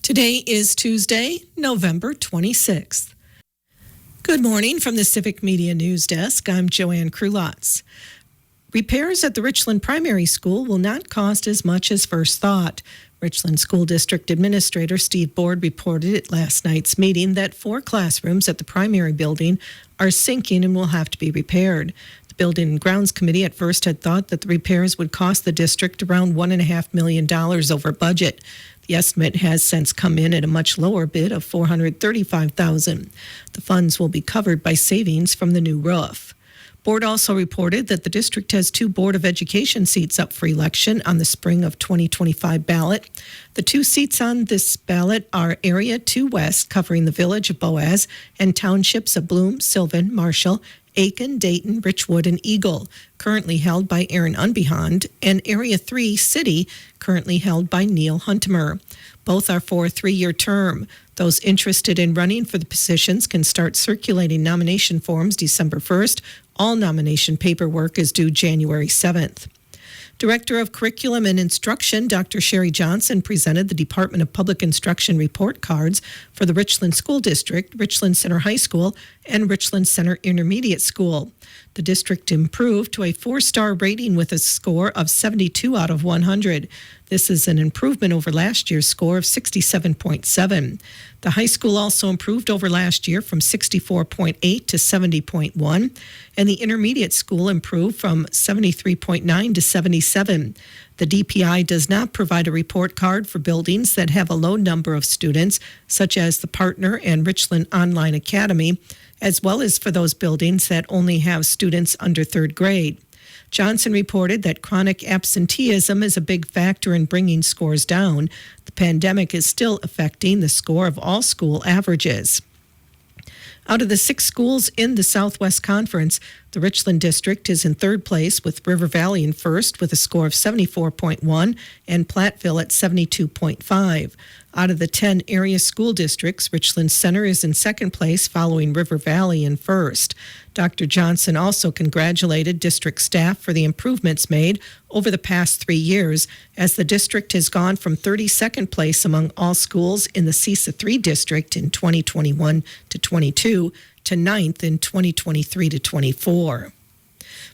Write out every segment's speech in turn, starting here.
Today is Tuesday, November 26th. Good morning from the Civic Media News Desk. I'm Joanne Krulotz. Repairs at the Richland Primary School will not cost as much as first thought. Richland School District Administrator Steve Board reported at last night's meeting that 4 classrooms at the primary building are sinking and will have to be repaired. The Building and Grounds Committee at first had thought that the repairs would cost the district around $1.5 million over budget. The estimate has since come in at a much lower bid of $435,000. The funds will be covered by savings from the new roof. Board also reported that the district has 2 Board of Education seats up for election on the spring of 2025 ballot. The 2 seats on this ballot are Area 2 West, covering the village of Boaz, and townships of Bloom, Sylvan, Marshall, Aiken, Dayton, Richwood, and Eagle, currently held by Aaron Unbehand, and Area 3 City, currently held by Neil Huntemer. Both are for a 3-year term. Those interested in running for the positions can start circulating nomination forms December 1st. All nomination paperwork is due January 7th. Director of Curriculum and Instruction, Dr. Sherry Johnson, presented the Department of Public Instruction report cards for the Richland School District, Richland Center High School, and Richland Center Intermediate School. The district improved to a 4-star rating with a score of 72 out of 100. This is an improvement over last year's score of 67.7. The high school also improved over last year from 64.8 to 70.1, and the intermediate school improved from 73.9 to 77. The DPI does not provide a report card for buildings that have a low number of students, such as the Partner and Richland Online Academy, as well as for those buildings that only have students under 3rd grade. Johnson reported that chronic absenteeism is a big factor in bringing scores down. The pandemic is still affecting the score of all school averages. Out of the 6 schools in the Southwest Conference, the Richland District is in 3rd place, with River Valley in 1st with a score of 74.1 and Platteville at 72.5. Out of the 10 area school districts, Richland Center is in 2nd place, following River Valley in 1st. Dr. Johnson also congratulated district staff for the improvements made over the past 3 years, as the district has gone from 32nd place among all schools in the CISA 3 district in 2021 to 22 to 9th in 2023 to 24.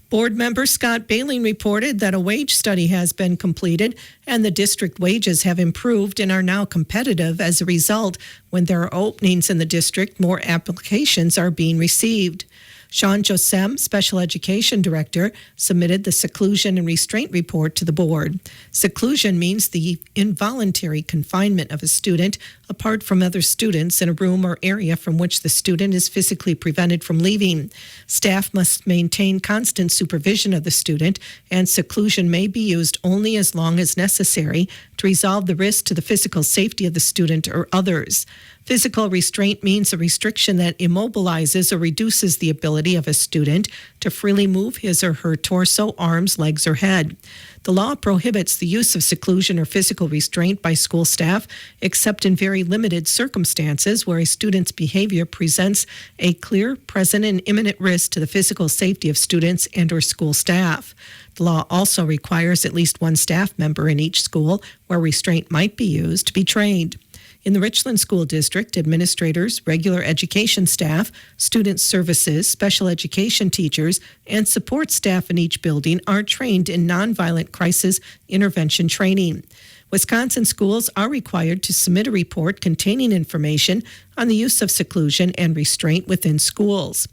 Board member Scott Baling reported that a wage study has been completed and the district wages have improved and are now competitive. As a result, when there are openings in the district, more applications are being received. Sean Josem, Special Education Director, submitted the seclusion and restraint report to the board. Seclusion means the involuntary confinement of a student apart from other students in a room or area from which the student is physically prevented from leaving. Staff must maintain constant supervision of the student, and seclusion may be used only as long as necessary to resolve the risk to the physical safety of the student or others. Physical restraint means a restriction that immobilizes or reduces the ability of a student to freely move his or her torso, arms, legs, or head. The law prohibits the use of seclusion or physical restraint by school staff, except in very limited circumstances where a student's behavior presents a clear, present, and imminent risk to the physical safety of students and or school staff. The law also requires at least 1 staff member in each school where restraint might be used to be trained. In the Richland School District, administrators, regular education staff, student services, special education teachers, and support staff in each building are trained in nonviolent crisis intervention training. Wisconsin schools are required to submit a report containing information on the use of seclusion and restraint within schools.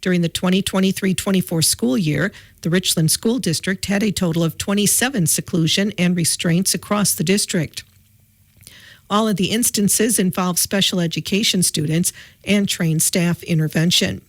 During the 2023-24 school year, the Richland School District had a total of 27 seclusion and restraints across the district. All of the instances involve special education students and trained staff intervention.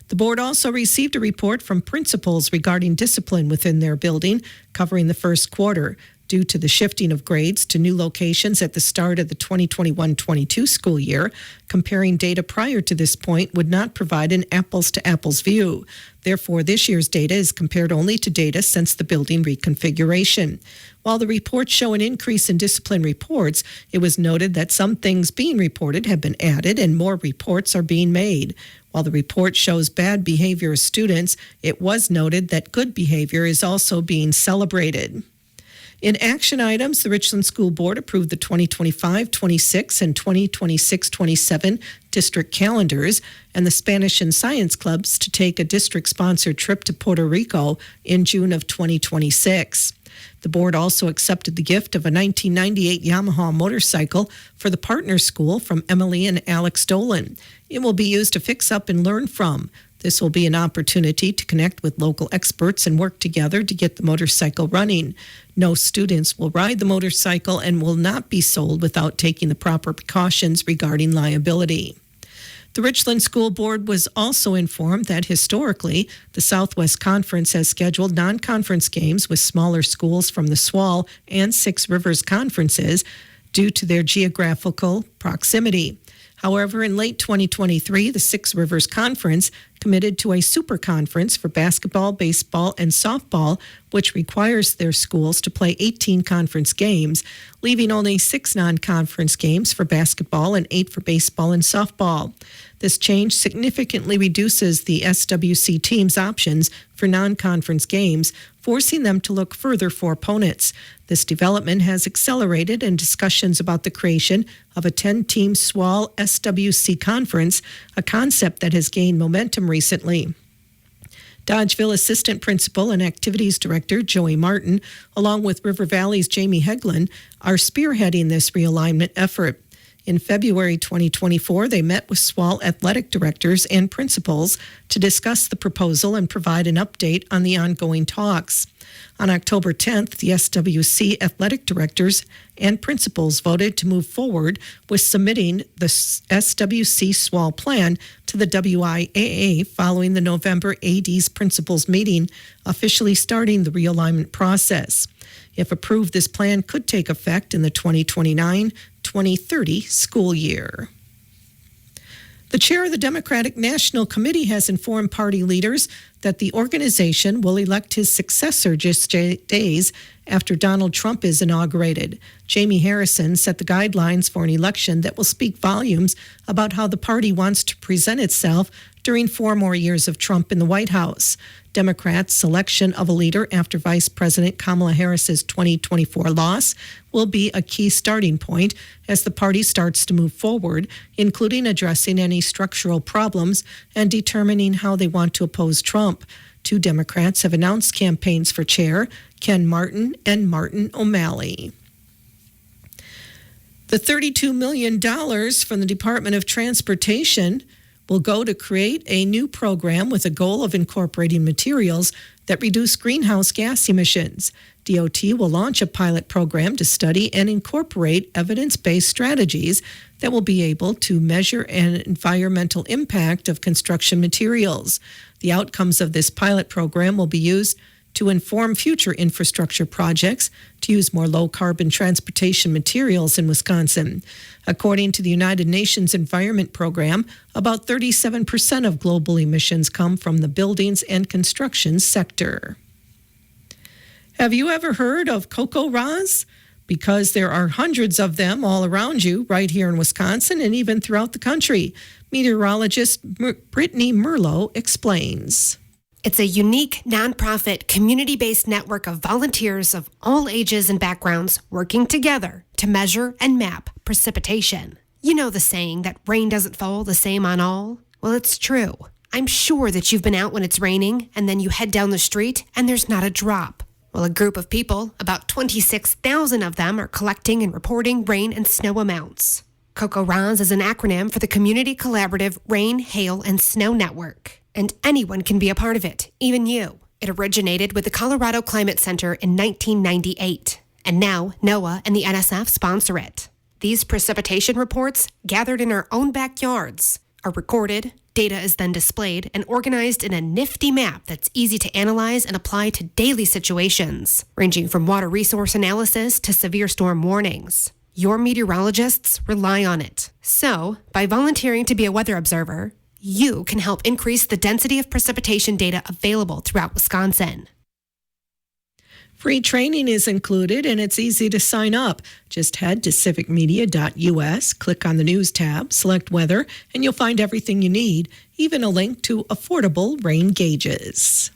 The board also received a report from principals regarding discipline within their building, covering the first quarter. Due to the shifting of grades to new locations at the start of the 2021-22 school year, comparing data prior to this point would not provide an apples-to-apples view. Therefore, this year's data is compared only to data since the building reconfiguration. While the reports show an increase in discipline reports, it was noted that some things being reported have been added and more reports are being made. While the report shows bad behavior of students, it was noted that good behavior is also being celebrated. In action items, the Richland School Board approved the 2025-26 and 2026-27 district calendars and the Spanish and Science clubs to take a district-sponsored trip to Puerto Rico in June of 2026. The board also accepted the gift of a 1998 Yamaha motorcycle for the partner school from Emily and Alex Dolan. It will be used to fix up and learn from. This will be an opportunity to connect with local experts and work together to get the motorcycle running. No students will ride the motorcycle and will not be sold without taking the proper precautions regarding liability. The Richland School Board was also informed that historically, the Southwest Conference has scheduled non-conference games with smaller schools from the SWAL and Six Rivers conferences due to their geographical proximity. However, in late 2023, the Six Rivers Conference committed to a super conference for basketball, baseball, and softball, which requires their schools to play 18 conference games, leaving only 6 non-conference games for basketball and 8 for baseball and softball. This change significantly reduces the SWC team's options for non-conference games, forcing them to look further for opponents. This development has accelerated in discussions about the creation of a 10-team SWAL SWC conference, a concept that has gained momentum recently. Dodgeville Assistant Principal and Activities Director Joey Martin, along with River Valley's Jamie Heglin, are spearheading this realignment effort. In February 2024, they met with SWAL athletic directors and principals to discuss the proposal and provide an update on the ongoing talks. On October 10th, the SWC athletic directors and principals voted to move forward with submitting the SWC SWAL plan to the WIAA following the November AD's principals meeting, officially starting the realignment process. If approved, this plan could take effect in the 2029-2030 school year. The chair of the Democratic National Committee has informed party leaders that the organization will elect his successor just days after Donald Trump is inaugurated. Jamie Harrison set the guidelines for an election that will speak volumes about how the party wants to present itself during 4 more years of Trump in the White House. Democrats' selection of a leader after Vice President Kamala Harris's 2024 loss will be a key starting point as the party starts to move forward, including addressing any structural problems and determining how they want to oppose Trump. 2 Democrats have announced campaigns for chair, Ken Martin and Martin O'Malley. The $32 million from the Department of Transportation will go to create a new program with a goal of incorporating materials that reduce greenhouse gas emissions. DOT will launch a pilot program to study and incorporate evidence-based strategies that will be able to measure an environmental impact of construction materials. The outcomes of this pilot program will be used to inform future infrastructure projects to use more low-carbon transportation materials in Wisconsin. According to the United Nations Environment Program, about 37% of global emissions come from the buildings and construction sector. Have you ever heard of cocoa ras? Because there are hundreds of them all around you right here in Wisconsin and even throughout the country. Meteorologist Brittany Merlo explains. It's a unique, nonprofit, community-based network of volunteers of all ages and backgrounds working together to measure and map precipitation. You know the saying that rain doesn't fall the same on all? Well, it's true. I'm sure that you've been out when it's raining and then you head down the street and there's not a drop. Well, a group of people, about 26,000 of them, are collecting and reporting rain and snow amounts. COCO-RAS is an acronym for the Community Collaborative Rain, Hail, and Snow Network. And anyone can be a part of it, even you. It originated with the Colorado Climate Center in 1998, and now NOAA and the NSF sponsor it. These precipitation reports, gathered in our own backyards, are recorded, data is then displayed and organized in a nifty map that's easy to analyze and apply to daily situations, ranging from water resource analysis to severe storm warnings. Your meteorologists rely on it. So, by volunteering to be a weather observer, you can help increase the density of precipitation data available throughout Wisconsin. Free training is included and it's easy to sign up. Just head to civicmedia.us, click on the News tab, select Weather, and you'll find everything you need, even a link to affordable rain gauges.